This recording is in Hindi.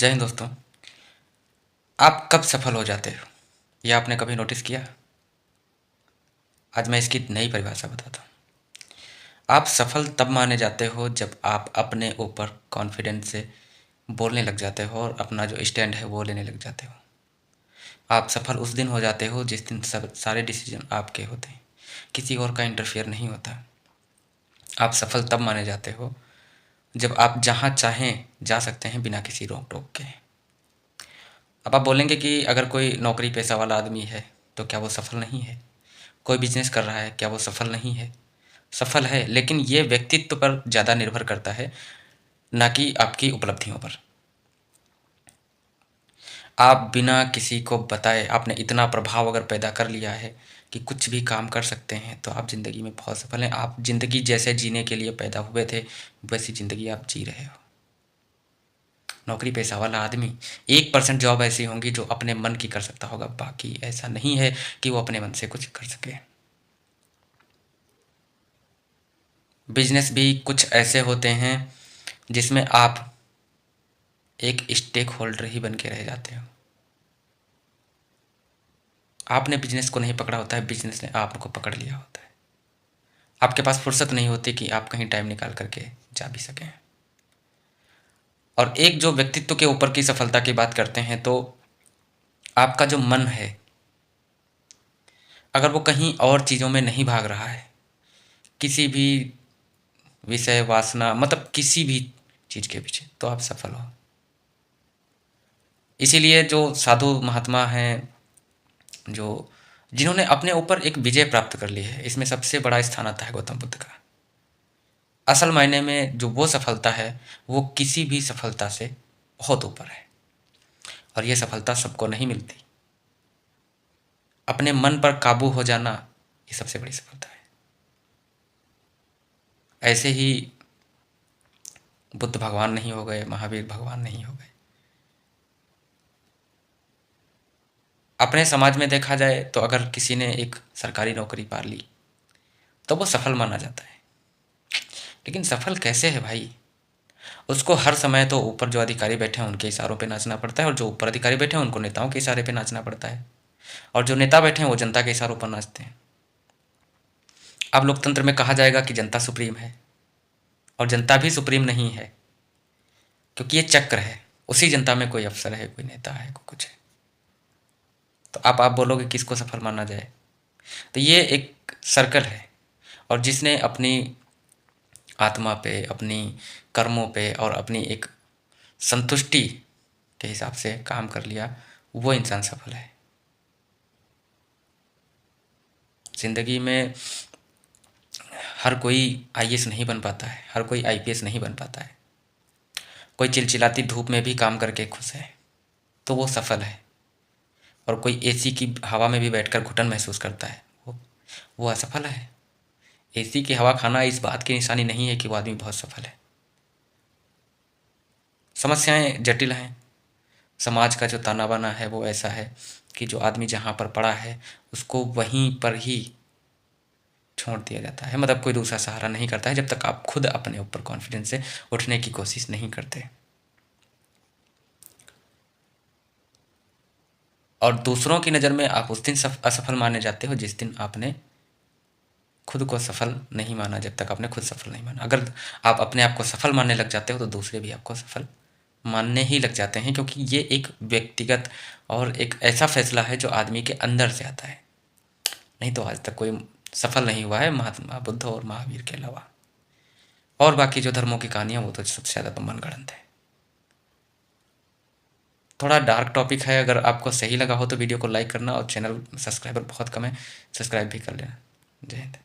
जय हिंद दोस्तों। आप कब सफल हो जाते हो, यह आपने कभी नोटिस किया? आज मैं इसकी नई परिभाषा बताता हूँ। आप सफल तब माने जाते हो जब आप अपने ऊपर कॉन्फिडेंस से बोलने लग जाते हो और अपना जो स्टैंड है वो लेने लग जाते हो। आप सफल उस दिन हो जाते हो जिस दिन सब सारे डिसीजन आपके होते हैं, किसी और का इंटरफेयर नहीं होता। आप सफल तब माने जाते हो जब आप जहाँ चाहें जा सकते हैं बिना किसी रोक टोक के। अब आप बोलेंगे कि अगर कोई नौकरी पेशा वाला आदमी है तो क्या वो सफल नहीं है? कोई बिजनेस कर रहा है क्या वो सफल नहीं है? सफल है, लेकिन ये व्यक्तित्व पर ज़्यादा निर्भर करता है, ना कि आपकी उपलब्धियों पर। आप बिना किसी को बताए आपने इतना प्रभाव अगर पैदा कर लिया है कि कुछ भी काम कर सकते हैं तो आप ज़िंदगी में बहुत सफल हैं। आप ज़िंदगी जैसे जीने के लिए पैदा हुए थे वैसी ज़िंदगी आप जी रहे हो। नौकरी पेशा वाला आदमी 1% जॉब ऐसी होंगी जो अपने मन की कर सकता होगा, बाकी ऐसा नहीं है कि वो अपने मन से कुछ कर सके। बिजनेस भी कुछ ऐसे होते हैं जिसमें आप एक स्टेक होल्डर ही बन के रह जाते हो। आपने बिजनेस को नहीं पकड़ा होता है, बिजनेस ने आपको पकड़ लिया होता है। आपके पास फुर्सत नहीं होती कि आप कहीं टाइम निकाल करके जा भी सकें। और एक जो व्यक्तित्व के ऊपर की सफलता की बात करते हैं तो आपका जो मन है, अगर वो कहीं और चीज़ों में नहीं भाग रहा है, किसी भी विषय वासना मतलब किसी भी चीज़ के पीछे, तो आप सफल हो। इसीलिए जो साधु महात्मा हैं, जो जिन्होंने अपने ऊपर एक विजय प्राप्त कर ली है, इसमें सबसे बड़ा स्थान आता है गौतम बुद्ध का। असल मायने में जो वो सफलता है वो किसी भी सफलता से बहुत ऊपर है, और ये सफलता सबको नहीं मिलती। अपने मन पर काबू हो जाना ये सबसे बड़ी सफलता है। ऐसे ही बुद्ध भगवान नहीं हो गए, महावीर भगवान नहीं हो गए। अपने समाज में देखा जाए तो अगर किसी ने एक सरकारी नौकरी पा ली तो वो सफल माना जाता है। लेकिन सफल कैसे है भाई? उसको हर समय तो ऊपर जो अधिकारी बैठे हैं उनके इशारों पे नाचना पड़ता है, और जो ऊपर अधिकारी बैठे हैं उनको नेताओं के इशारे पे नाचना पड़ता है, और जो नेता बैठे हैं वो जनता के इशारों पर नाचते हैं। अब लोकतंत्र में कहा जाएगा कि जनता सुप्रीम है, और जनता भी सुप्रीम नहीं है, क्योंकि ये चक्र है। उसी जनता में कोई अफसर है, कोई नेता है, कोई कुछ है। तो आप बोलोगे किसको सफल माना जाए? तो ये एक सर्कल है, और जिसने अपनी आत्मा पे, अपनी कर्मों पे और अपनी एक संतुष्टि के हिसाब से काम कर लिया, वो इंसान सफल है। ज़िंदगी में हर कोई आईएएस नहीं बन पाता है, हर कोई आईपीएस नहीं बन पाता है। कोई चिलचिलाती धूप में भी काम करके खुश है तो वो सफल है, और कोई एसी की हवा में भी बैठकर घुटन महसूस करता है वो असफल है। एसी की हवा खाना इस बात की निशानी नहीं है कि वो आदमी बहुत सफल है। समस्याएं जटिल हैं। समाज का जो ताना बाना है वो ऐसा है कि जो आदमी जहाँ पर पड़ा है उसको वहीं पर ही छोड़ दिया जाता है, मतलब कोई दूसरा सहारा नहीं करता है जब तक आप खुद अपने ऊपर कॉन्फिडेंस से उठने की कोशिश नहीं करते। और दूसरों की नज़र में आप उस दिन असफल माने जाते हो जिस दिन आपने खुद को सफल नहीं माना, जब तक आपने खुद सफल नहीं माना। अगर आप अपने आप को सफल मानने लग जाते हो तो दूसरे भी आपको सफल मानने ही लग जाते हैं, क्योंकि ये एक व्यक्तिगत और एक ऐसा फैसला है जो आदमी के अंदर से आता है। नहीं तो आज तक कोई सफल नहीं हुआ है महात्मा बुद्ध और महावीर के अलावा। और बाकी जो धर्मों की कहानियाँ वो तो सबसे ज़्यादा तो मनगढ़ंत है। थोड़ा डार्क टॉपिक है, अगर आपको सही लगा हो तो वीडियो को लाइक करना, और चैनल सब्सक्राइबर बहुत कम है, सब्सक्राइब भी कर लेना। जय हिंद।